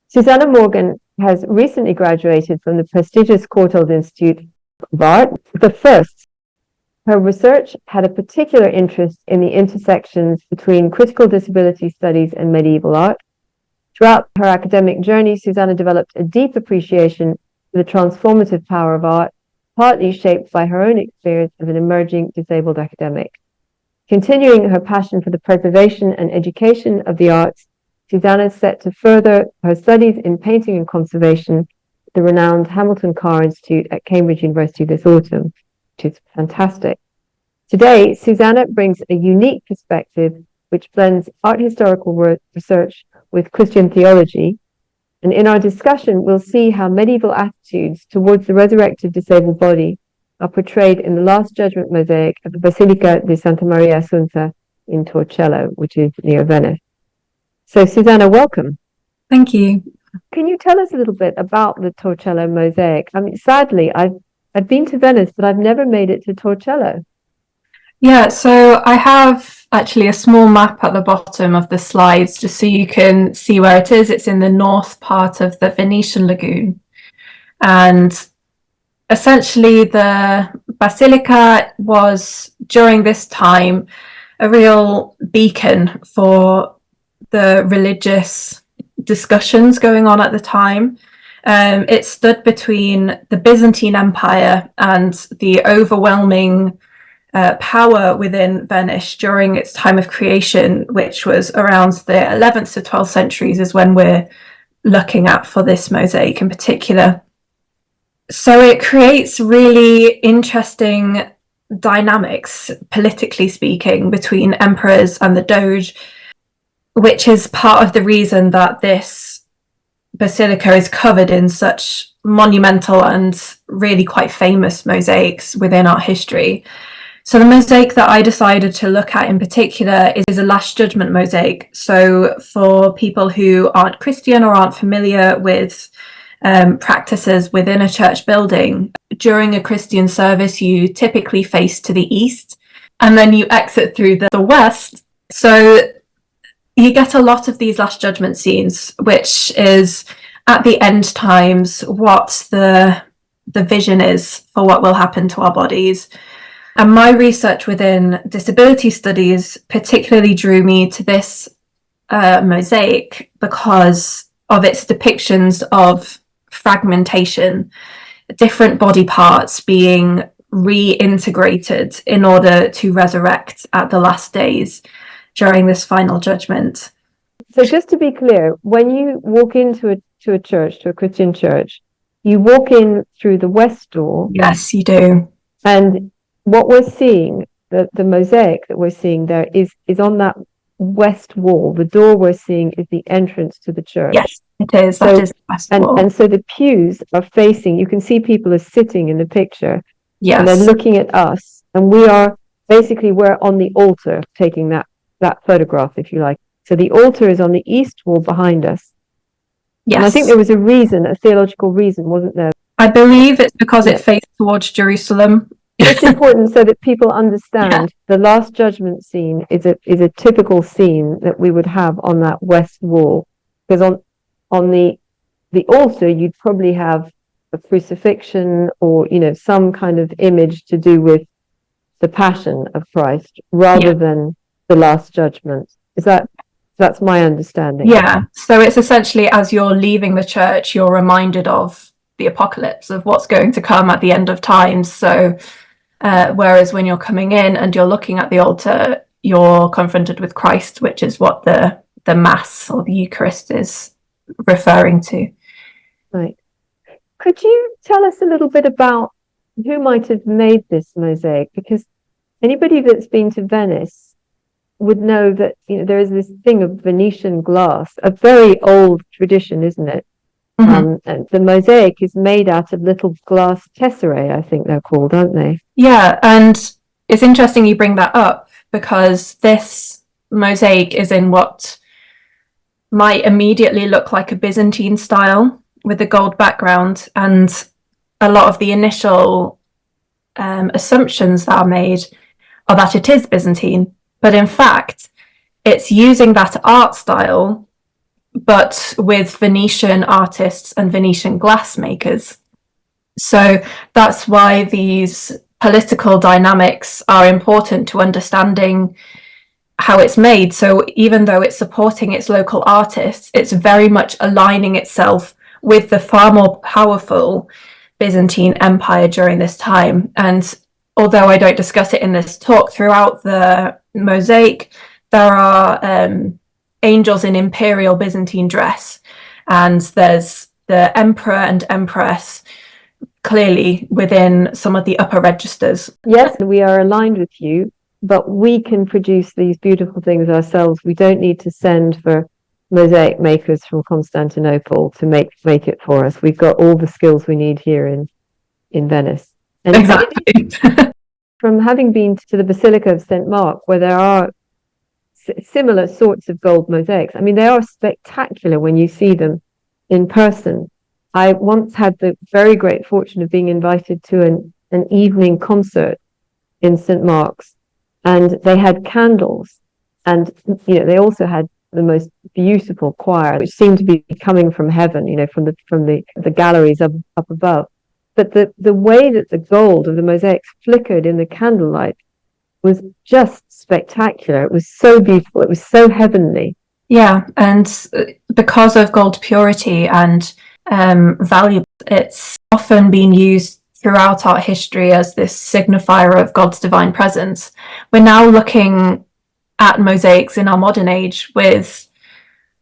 Susannah Morgan has recently graduated from the prestigious Courtauld Institute of Art, the first. Her research had a particular interest in the intersections between critical disability studies and medieval art. Throughout her academic journey, Susannah developed a deep appreciation for the transformative power of art, partly shaped by her own experience as an emerging disabled academic. Continuing her passion for the preservation and education of the arts, Susannah is set to further her studies in painting and conservation at the renowned Hamilton Carr Institute at Cambridge University this autumn, which is fantastic. Today, Susannah brings a unique perspective which blends art historical research with Christian theology. And in our discussion, we'll see how medieval attitudes towards the resurrected disabled body are portrayed in the Last Judgement mosaic at the Basilica di Santa Maria Assunta in Torcello, which is near Venice. So, Susannah, welcome. Thank you. Can you tell us a little bit about the Torcello mosaic? I mean, sadly, I've been to Venice, but I've never made it to Torcello. Yeah, so I have actually a small map at the bottom of the slides, just so you can see where it is. It's in the north part of the Venetian lagoon. And essentially, the Basilica was, during this time, a real beacon for the religious discussions going on at the time. It stood between the Byzantine Empire and the overwhelming power within Venice during its time of creation, which was around the 11th to 12th centuries, is when we're looking at for this mosaic in particular. So it creates really interesting dynamics, politically speaking, between emperors and the Doge, which is part of the reason that this basilica is covered in such monumental and really quite famous mosaics within art history. So the mosaic that I decided to look at in particular is a Last Judgement mosaic. So for people who aren't Christian or aren't familiar with practices within a church building, during a Christian service, you typically face to the east and then you exit through the west. So you get a lot of these Last Judgement scenes, which is at the end times what the vision is for what will happen to our bodies. And my research within disability studies particularly drew me to this mosaic because of its depictions of fragmentation, different body parts being reintegrated in order to resurrect at the last days during this final judgment. So just to be clear, when you walk into a church, to a Christian church, you walk in through the west door. Yes, you do. And what we're seeing, the mosaic that we're seeing there is on that west wall. The door we're seeing is the entrance to the church. Yes, it is. That is the west wall. And so the pews are facing, you can see people are sitting in the picture. Yes. And they're looking at us. And we're on the altar taking that photograph, if you like. So the altar is on the east wall behind us. Yes. And I think there was a theological reason, wasn't there? I believe it's because it faced towards Jerusalem. It's important so that people understand the Last Judgement scene is a typical scene that we would have on that west wall. Because on the altar, you'd probably have a crucifixion or, some kind of image to do with the passion of Christ rather than the Last Judgment. That's my understanding. Yeah. So it's essentially, as you're leaving the church, you're reminded of the apocalypse, of what's going to come at the end of times. So whereas when you're coming in and you're looking at the altar, you're confronted with Christ, which is what the Mass or the Eucharist is referring to. Right. Could you tell us a little bit about who might have made this mosaic? Because anybody that's been to Venice would know that there is this thing of Venetian glass, a very old tradition, isn't it? Mm-hmm. And the mosaic is made out of little glass tesserae, I think they're called, aren't they? Yeah, and it's interesting you bring that up because this mosaic is in what might immediately look like a Byzantine style with the gold background, and a lot of the initial assumptions that are made are that it is Byzantine, but in fact it's using that art style but with Venetian artists and Venetian glassmakers. So that's why these political dynamics are important to understanding how it's made. So even though it's supporting its local artists, it's very much aligning itself with the far more powerful Byzantine Empire during this time. And although I don't discuss it in this talk, throughout the mosaic, there are angels in imperial Byzantine dress, and there's the emperor and empress clearly within some of the upper registers. Yes, we are aligned with you, but we can produce these beautiful things ourselves. We don't need to send for mosaic makers from Constantinople to make it for us. We've got all the skills we need here in Venice. And exactly. From having been to the Basilica of St. Mark, where there are similar sorts of gold mosaics, I mean, they are spectacular when you see them in person. I once had the very great fortune of being invited to an evening concert in St. Mark's, and they had candles, and they also had the most beautiful choir, which seemed to be coming from heaven, from the galleries up above. But the way that the gold of the mosaics flickered in the candlelight was just spectacular. It was so beautiful. It was so heavenly. Yeah, and because of gold purity and value, it's often been used throughout art history as this signifier of God's divine presence. We're now looking at mosaics in our modern age with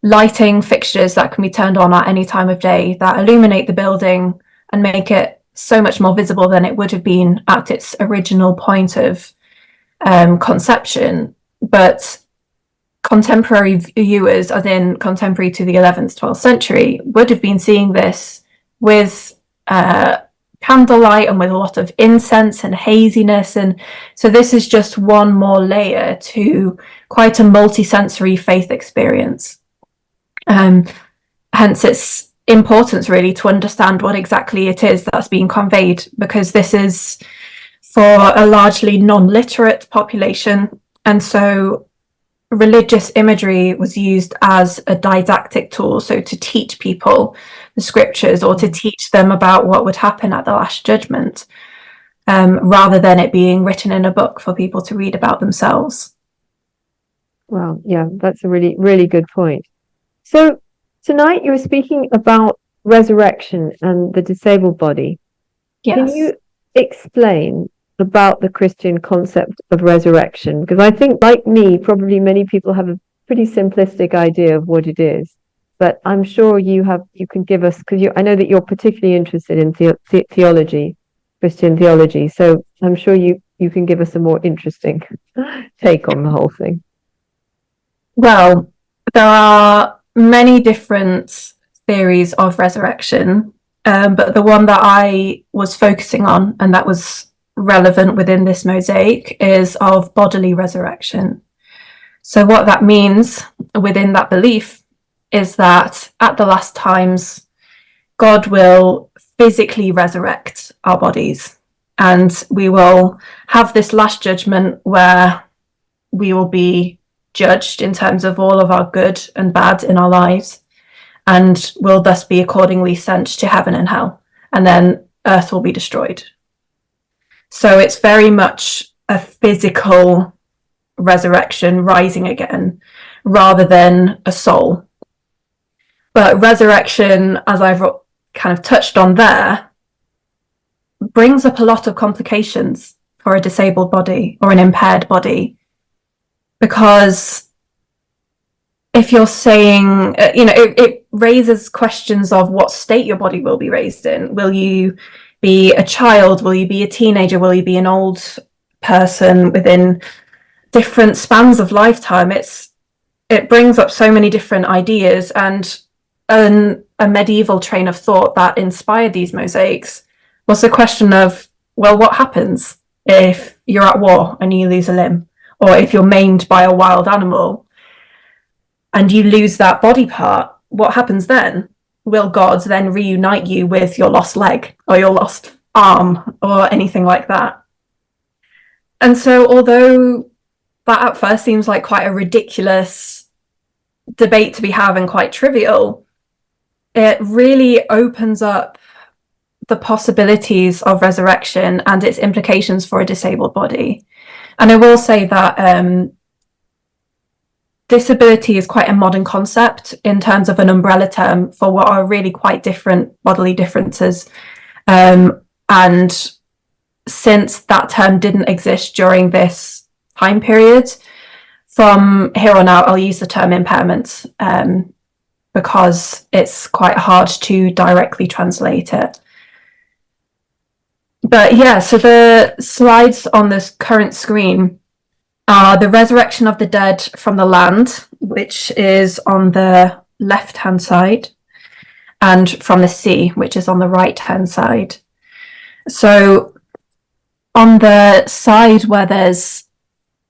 lighting fixtures that can be turned on at any time of day that illuminate the building and make it so much more visible than it would have been at its original point of conception. But contemporary viewers, as in contemporary to the 11th, 12th century, would have been seeing this with candlelight and with a lot of incense and haziness. And so this is just one more layer to quite a multi-sensory faith experience. Hence its importance really to understand what exactly it is that's being conveyed, because this is for a largely non-literate population. And so religious imagery was used as a didactic tool, so to teach people the scriptures or to teach them about what would happen at the Last Judgement, rather than it being written in a book for people to read about themselves. Well, yeah, that's a really, really good point. So tonight you were speaking about resurrection and the disabled body. Yes. Can you explain about the Christian concept of resurrection? Because I think, like me, probably many people have a pretty simplistic idea of what it is, but I'm sure you can give us, because I know that you're particularly interested in theology, Christian theology, so I'm sure you can give us a more interesting take on the whole thing. Well, there are many different theories of resurrection, but the one that I was focusing on and that was relevant within this mosaic is of bodily resurrection. So what that means within that belief is that at the last times, God will physically resurrect our bodies, and we will have this last judgment where we will be judged in terms of all of our good and bad in our lives, and will thus be accordingly sent to heaven and hell, and then earth will be destroyed. So it's very much a physical resurrection, rising again, rather than a soul. But resurrection, as I've kind of touched on there, brings up a lot of complications for a disabled body or an impaired body. Because if you're saying, it raises questions of what state your body will be raised in. Will you be a child? Will you be a teenager? Will you be an old person within different spans of lifetime? It brings up so many different ideas, and a medieval train of thought that inspired these mosaics was the question of, well, what happens if you're at war and you lose a limb? Or if you're maimed by a wild animal and you lose that body part, what happens then? Will God then reunite you with your lost leg or your lost arm or anything like that? And so although that at first seems like quite a ridiculous debate to be having quite trivial, it really opens up the possibilities of resurrection and its implications for a disabled body. And I will say that disability is quite a modern concept in terms of an umbrella term for what are really quite different bodily differences. And since that term didn't exist during this time period, from here on out, I'll use the term impairment because it's quite hard to directly translate it. But yeah, so the slides on this current screen are the resurrection of the dead from the land, which is on the left-hand side, and from the sea, which is on the right-hand side. So on the side where there's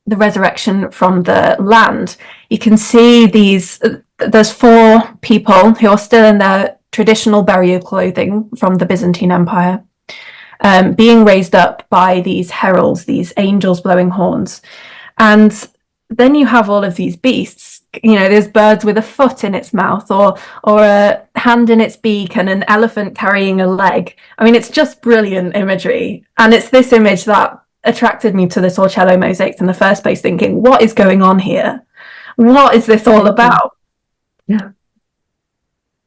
the resurrection from the land, you can see there's 4 people who are still in their traditional burial clothing from the Byzantine Empire, being raised up by these heralds, these angels blowing horns. And then you have all of these beasts, there's birds with a foot in its mouth, or a hand in its beak, and an elephant carrying a leg. I mean, it's just brilliant imagery. And it's this image that attracted me to the Torcello mosaics in the first place, thinking, what is going on here? What is this all about? Yeah.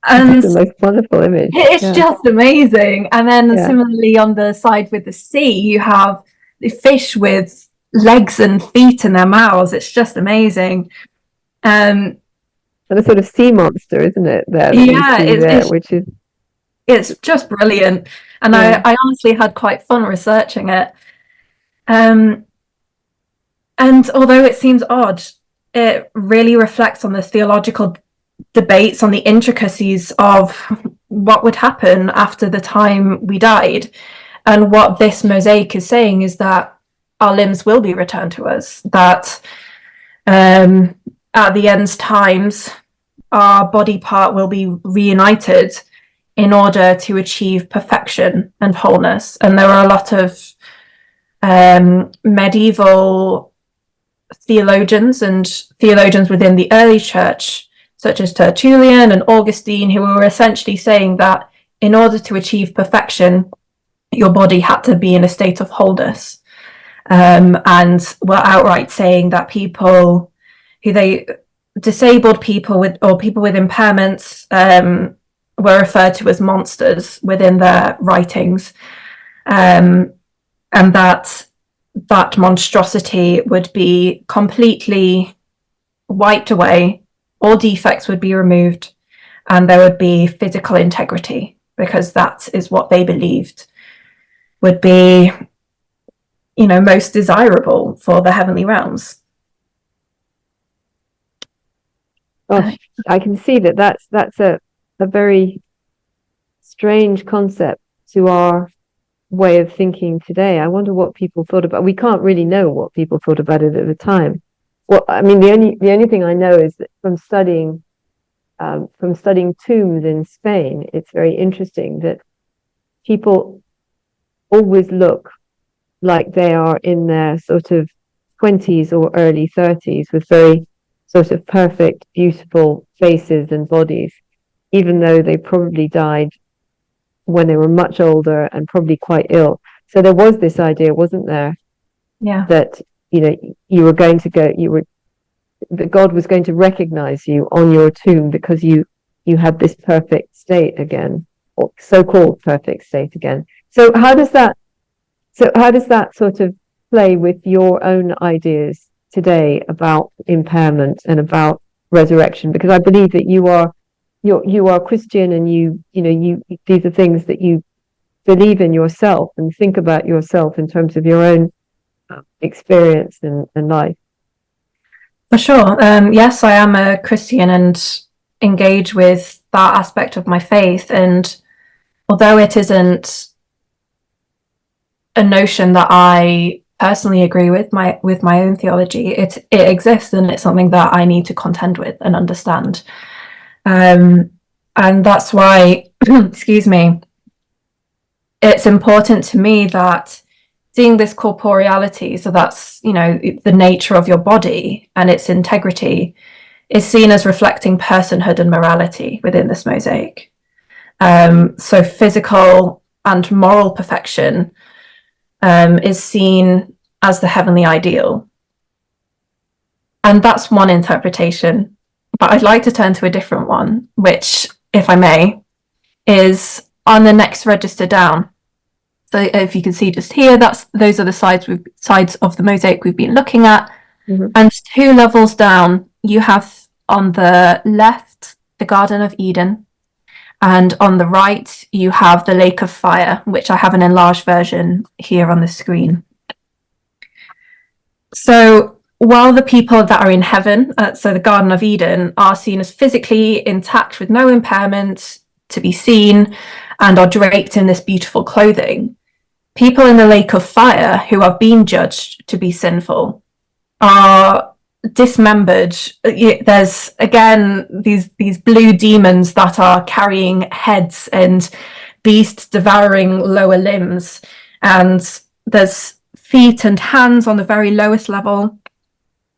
And it's the most wonderful image. It's just amazing. And then similarly on the side with the sea, you have the fish with legs and feet in their mouths. It's just amazing. And a sort of sea monster, isn't it? It's just brilliant. And I honestly had quite fun researching it. And although it seems odd, it really reflects on the theological debates on the intricacies of what would happen after the time we died. And what this mosaic is saying is that our limbs will be returned to us, that at the end times, our body part will be reunited in order to achieve perfection and wholeness. And there are a lot of medieval theologians and theologians within the early church, such as Tertullian and Augustine, who were essentially saying that in order to achieve perfection, your body had to be in a state of wholeness. And were outright saying that disabled people or people with impairments were referred to as monsters within their writings, and that monstrosity would be completely wiped away, all defects would be removed, and there would be physical integrity, because that is what they believed would be most desirable for the heavenly realms. Oh, I can see that's a very strange concept to our way of thinking today. I wonder what people thought about. We can't really know what people thought about it at the time. Well, I mean, the only thing I know is that from studying tombs in Spain, it's very interesting that people always look like they are in their sort of 20s or early 30s, with very sort of perfect, beautiful faces and bodies, even though they probably died when they were much older and probably quite ill. So there was this idea, wasn't there? Yeah. That that God was going to recognize you on your tomb because you had this perfect state again, or so-called perfect state again. So how does that sort of play with your own ideas today about impairment and about resurrection? Because I believe that you are Christian, and these are things that you believe in yourself and think about yourself in terms of your own experience and life. For sure. Yes, I am a Christian and engage with that aspect of my faith. And although it isn't a notion that I personally agree with my own theology, it exists, and it's something that I need to contend with and understand. And that's why, excuse me, it's important to me that seeing this corporeality, so that's the nature of your body and its integrity, is seen as reflecting personhood and morality within this mosaic. So physical and moral perfection is seen as the heavenly ideal. And that's one interpretation. But I'd like to turn to a different one, which, if I may, is on the next register down. So if you can see just here, those are the sides of the mosaic we've been looking at. Mhm. And 2 levels down, you have on the left the Garden of Eden, and on the right you have the Lake of Fire, which I have an enlarged version here on the screen. So while the people that are in heaven, so the Garden of Eden, are seen as physically intact with no impairment to be seen and are draped in this beautiful clothing, people in the Lake of Fire, who have been judged to be sinful, are dismembered. There's again these blue demons that are carrying heads and beasts devouring lower limbs, and there's feet and hands on the very lowest level,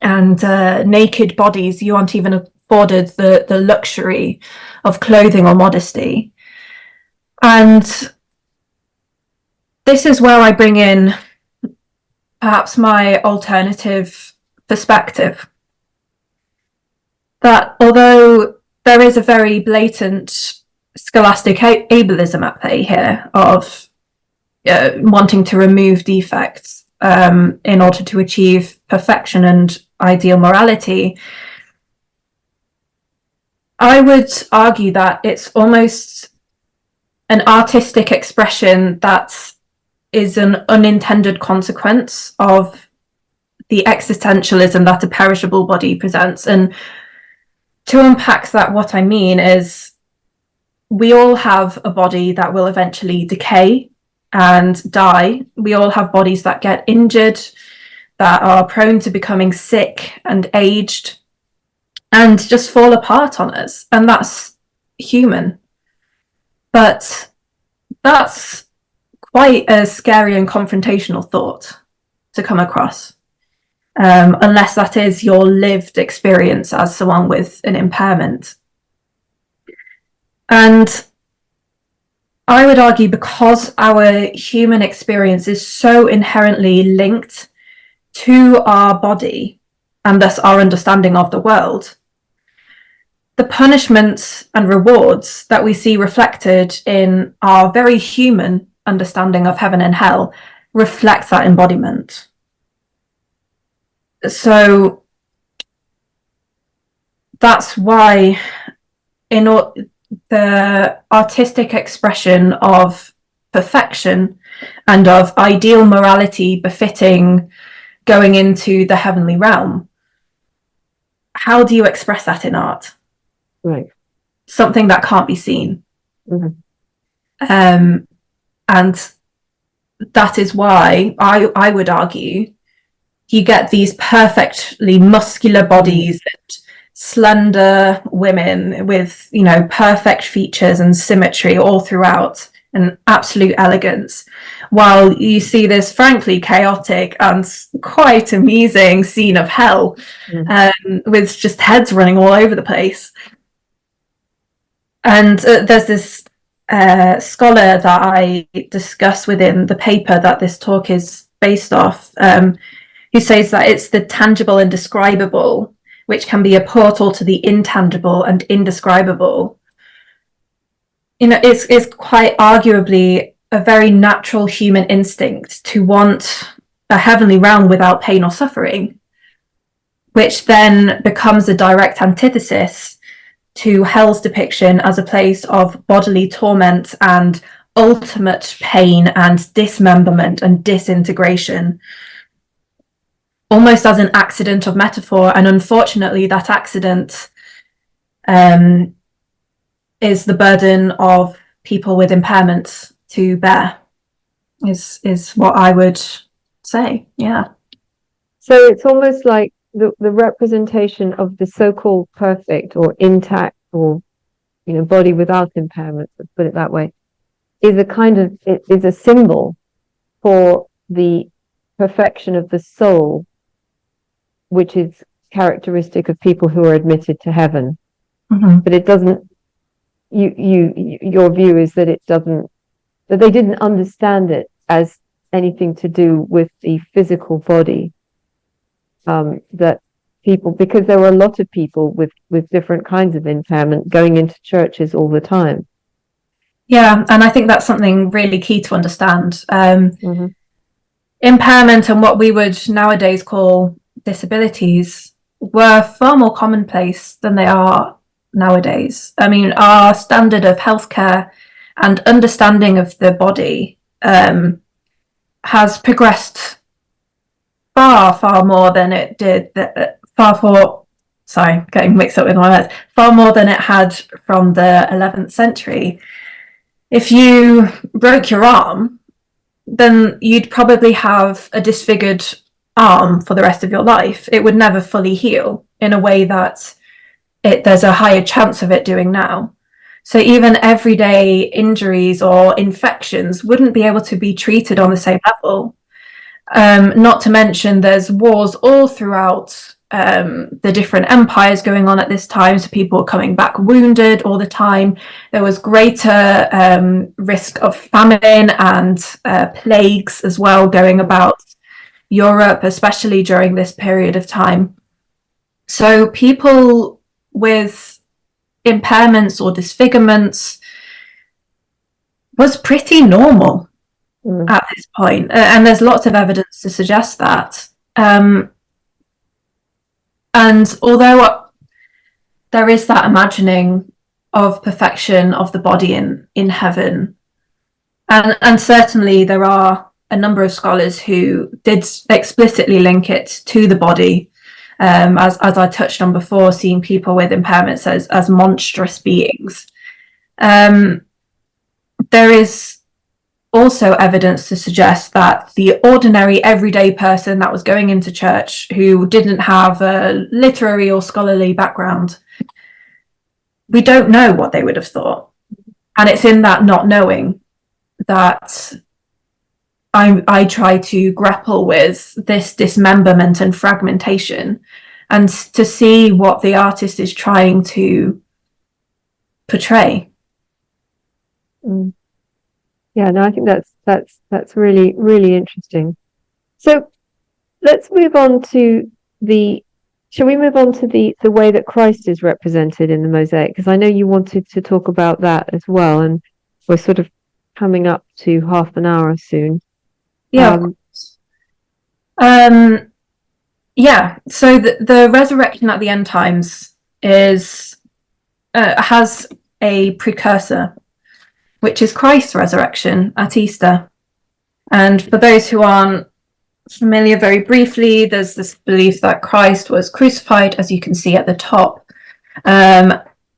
and naked bodies. You aren't even afforded the luxury of clothing or modesty. And this is where I bring in perhaps my alternative perspective, that although there is a very blatant scholastic ableism at play here of wanting to remove defects in order to achieve perfection and ideal morality, I would argue that it's almost an artistic expression that is an unintended consequence of the existentialism that a perishable body presents. And to unpack that, what I mean is we all have a body that will eventually decay and die. We all have bodies that get injured, that are prone to becoming sick and aged and just fall apart on us. And that's human. But that's quite a scary and confrontational thought to come across, unless that is your lived experience as someone with an impairment. And I would argue, because our human experience is so inherently linked to our body and thus our understanding of the world, the punishments and rewards that we see reflected in our very human understanding of heaven and hell reflect that embodiment. So that's why the artistic expression of perfection and of ideal morality befitting going into the heavenly realm, how do you express that in art? Right. Something that can't be seen. Mhm. And that is why I would argue you get these perfectly muscular bodies and slender women with, perfect features and symmetry all throughout and absolute elegance, while you see this frankly chaotic and quite amusing scene of hell, with just heads running all over the place. And there's this scholar that I discuss within the paper that this talk is based off, who says that it's the tangible and describable which can be a portal to the intangible and indescribable. It's quite arguably a very natural human instinct to want a heavenly realm without pain or suffering, which then becomes a direct antithesis to hell's depiction as a place of bodily torment and ultimate pain and dismemberment and disintegration, almost as an accident of metaphor. And unfortunately, that accident is the burden of people with impairments to bear, is what I would say. Yeah. So it's almost like the representation of the so-called perfect or intact or body without impairments, let's put it that way, is a symbol for the perfection of the soul, which is characteristic of people who are admitted to heaven. But it doesn't. Your view is that it doesn't. That they didn't understand it as anything to do with the physical body. That people, because there were a lot of people with different kinds of impairment going into churches all the time. Yeah, and I think that's something really key to understand. Impairment and what we would nowadays call disabilities were far more commonplace than they are nowadays. I mean, our standard of healthcare and understanding of the body has progressed far more than it did. Getting mixed up with my words. Far more than it had from the 11th century. If you broke your arm, then you'd probably have a disfigured arm for the rest of your life. It would never fully heal in a way that there's a higher chance of it doing now. So even everyday injuries or infections wouldn't be able to be treated on the same level. Not to mention there's wars all throughout the different empires going on at this time, so people are coming back wounded all the time. There was greater risk of famine and plagues as well going about Europe, especially during this period of time. So people with impairments or disfigurements was pretty normal at this point, and there's lots of evidence to suggest that. And although there is that imagining of perfection of the body in heaven, and certainly there are a number of scholars who did explicitly link it to the body, as I touched on before, seeing people with impairments as monstrous beings. There is also evidence to suggest that the ordinary everyday person that was going into church who didn't have a literary or scholarly background, we don't know what they would have thought. And it's in that not knowing that I try to grapple with this dismemberment and fragmentation, and to see what the artist is trying to portray. Yeah, no, I think that's really, really interesting. So let's move on to shall we move on to the way that Christ is represented in the mosaic? Because I know you wanted to talk about that as well, and we're sort of coming up to half an hour soon. Yeah. So the resurrection at the end times has a precursor, which is Christ's resurrection at Easter. And for those who aren't familiar, very briefly, there's this belief that Christ was crucified, as you can see at the top.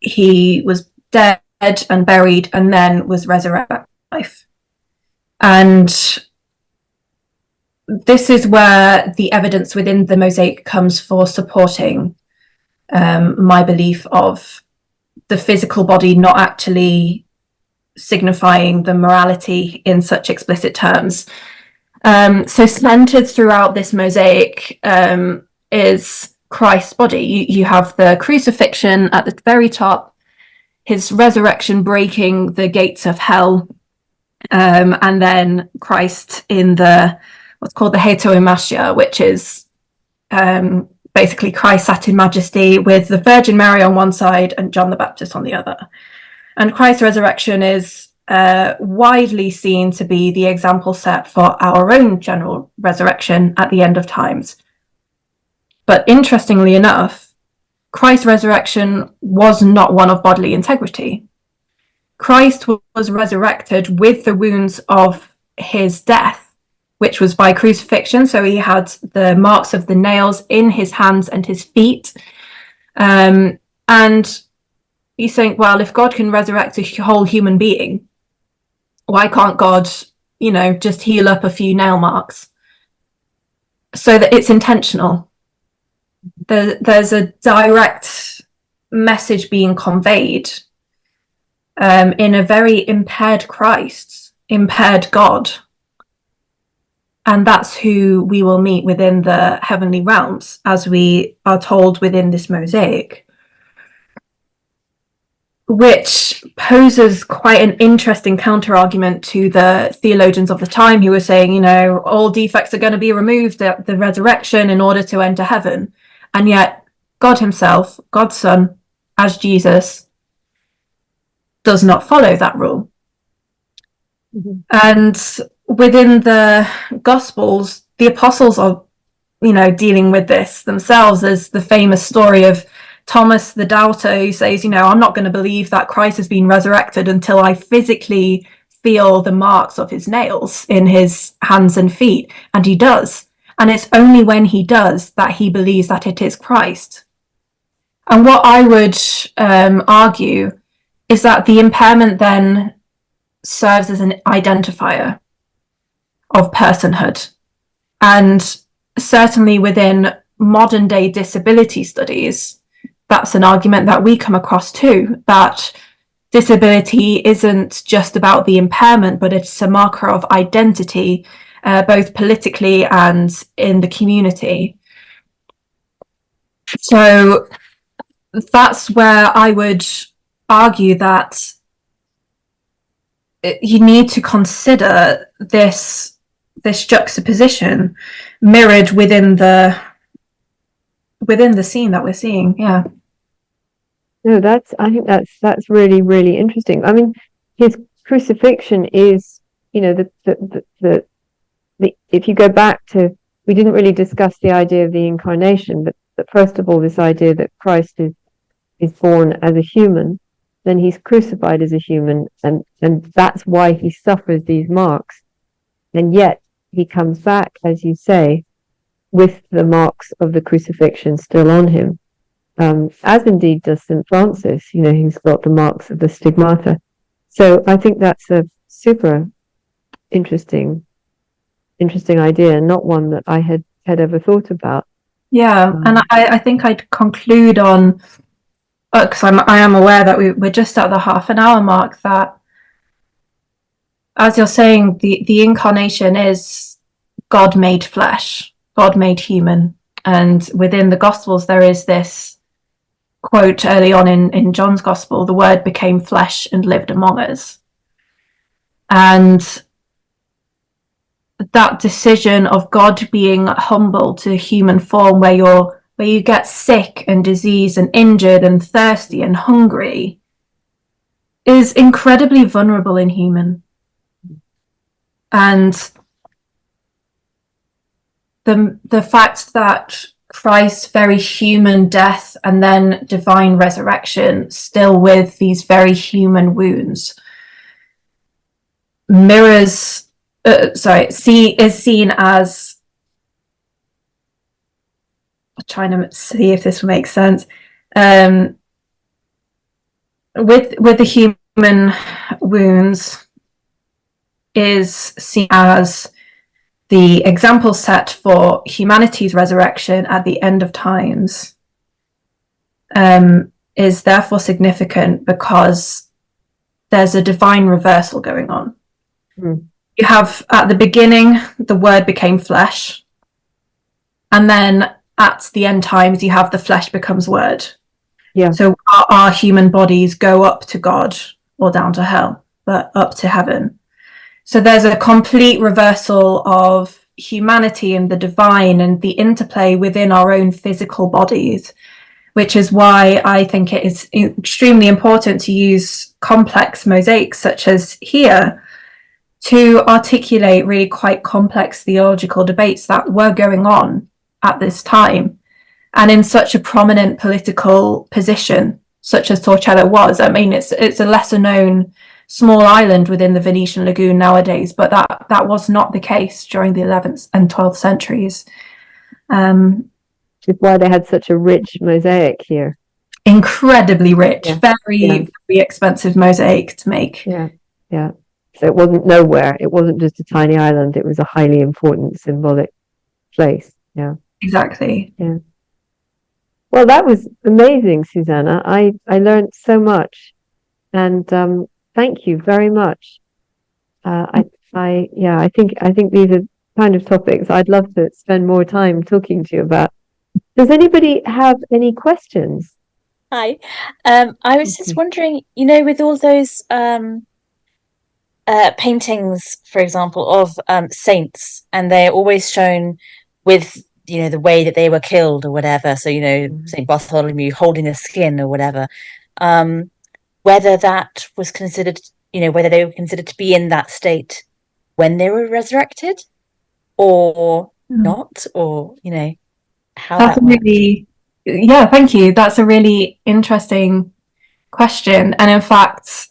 He was dead and buried and then was resurrected to life. And this is where the evidence within the mosaic comes for supporting my belief of the physical body not actually signifying the morality in such explicit terms. So centered throughout this mosaic is Christ's body. You have the crucifixion at the very top, his resurrection breaking the gates of hell, and then Christ in what's called the hetoimasia, which is basically Christ sat in majesty with the Virgin Mary on one side and John the Baptist on the other. And Christ's resurrection is widely seen to be the example set for our own general resurrection at the end of times. But interestingly enough, Christ's resurrection was not one of bodily integrity. Christ was resurrected with the wounds of his death, which was by crucifixion. So he had the marks of the nails in his hands and his feet. And you think, well, if God can resurrect a whole human being, why can't God, just heal up a few nail marks? So that it's intentional. There's a direct message being conveyed in a very impaired Christ, impaired God. And that's who we will meet within the heavenly realms, as we are told within this mosaic, which poses quite an interesting counter argument to the theologians of the time who were saying, you know, all defects are going to be removed at the resurrection in order to enter heaven. And yet God himself, God's Son, as Jesus, does not follow that rule. Mm-hmm. And within the Gospels, the apostles are, you know, dealing with this themselves. There's the famous story of Thomas the doubter who says, you know, I'm not going to believe that Christ has been resurrected until I physically feel the marks of his nails in his hands and feet. And he does. And it's only when he does that he believes that it is Christ. And what I would argue is that the impairment then serves as an identifier of personhood. And certainly within modern day disability studies, that's an argument that we come across too, that disability isn't just about the impairment, but it's a marker of identity, both politically and in the community. So that's where I would argue that you need to consider this juxtaposition mirrored within the scene that we're seeing. Yeah. No, I think that's really, really interesting. I mean, his crucifixion is, you know, the if you go back to, we didn't really discuss the idea of the incarnation, but first of all, this idea that Christ is born as a human, then he's crucified as a human, and that's why he suffers these marks. And yet he comes back, as you say, with the marks of the crucifixion still on him. As indeed does St. Francis, you know, he's got the marks of the stigmata. So I think that's a super interesting idea, not one that I had ever thought about. Yeah, and I think I'd conclude on, because I am aware that we're just at the half an hour mark, that, as you're saying, the incarnation is God made flesh, God made human. And within the Gospels, there is this quote early on in John's Gospel, the Word became flesh and lived among us. And that decision of God being humble to human form, where you get sick and diseased and injured and thirsty and hungry, is incredibly vulnerable in human. And the fact that Christ's very human death and then divine resurrection, still with these very human wounds, is seen as, I'm trying to see if this makes sense, with the human wounds, is seen as the example set for humanity's resurrection at the end of times, is therefore significant because there's a divine reversal going on. You have, at the beginning, the Word became flesh, and then at the end times you have the flesh becomes Word. Yeah. So our human bodies go up to God, or down to hell, but up to heaven. So there's a complete reversal of humanity and the divine and the interplay within our own physical bodies, which is why I think it is extremely important to use complex mosaics such as here to articulate really quite complex theological debates that were going on at this time, and in such a prominent political position such as Torcello was. I mean, it's a lesser known small island within the Venetian lagoon nowadays, but that was not the case during the 11th and 12th centuries. Which is why they had such a rich mosaic here. Incredibly rich, very expensive mosaic to make. Yeah. So it wasn't nowhere. It wasn't just a tiny island. It was a highly important symbolic place. Yeah. Exactly. Yeah. Well, that was amazing, Susannah. I learned so much, and thank you very much. I think these are kind of topics I'd love to spend more time talking to you about. Does anybody have any questions? Hi. I was just wondering, with all those paintings, for example, of saints, and they're always shown with, the way that they were killed or whatever. So, Saint Bartholomew holding the skin or whatever. Whether that was considered, whether they were considered to be in that state when they were resurrected or not, or, how That's that worked. yeah, thank you. That's a really interesting question. And in fact,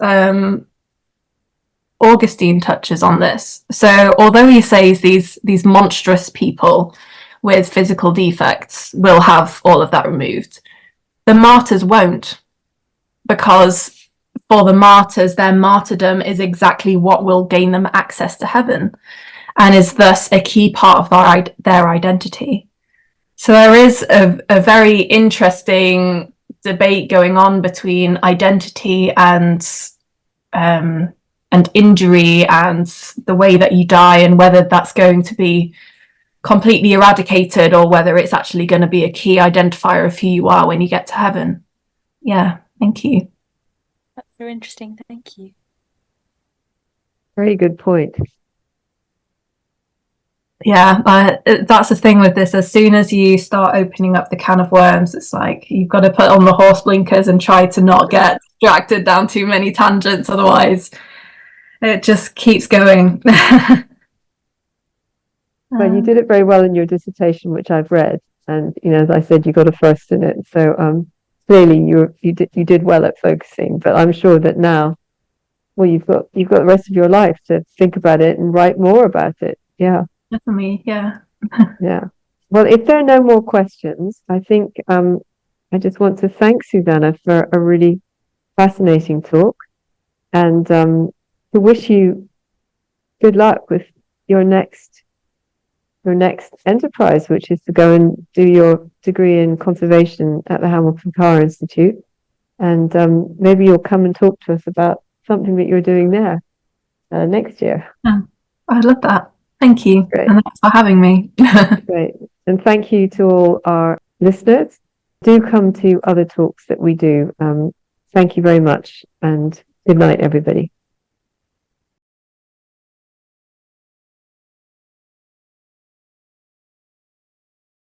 Augustine touches on this. So although he says these monstrous people with physical defects will have all of that removed, the martyrs won't, because for the martyrs, their martyrdom is exactly what will gain them access to heaven and is thus a key part of their identity. So there is a very interesting debate going on between identity and injury and the way that you die, and whether that's going to be completely eradicated or whether it's actually going to be a key identifier of who you are when you get to heaven. Yeah, thank you. That's so interesting. Thank you. Very good point. Yeah, that's the thing with this. As soon as you start opening up the can of worms, it's like you've got to put on the horse blinkers and try to not get distracted down too many tangents. Otherwise, it just keeps going. Well, you did it very well in your dissertation, which I've read, and as I said, you got a first in it. So clearly, you did well at focusing. But I'm sure that now, well, you've got the rest of your life to think about it and write more about it. Yeah. Definitely, yeah. Yeah. Well, if there are no more questions, I think I just want to thank Susannah for a really fascinating talk, and to wish you good luck with your next enterprise, which is to go and do your degree in conservation at the Hamilton Carr Institute, and maybe you'll come and talk to us about something that you're doing there next year. Oh, I'd love that. Thank you. Great. And thanks for having me. Great. And thank you to all our listeners. Do come to other talks that we do. Thank you very much, and good night, everybody.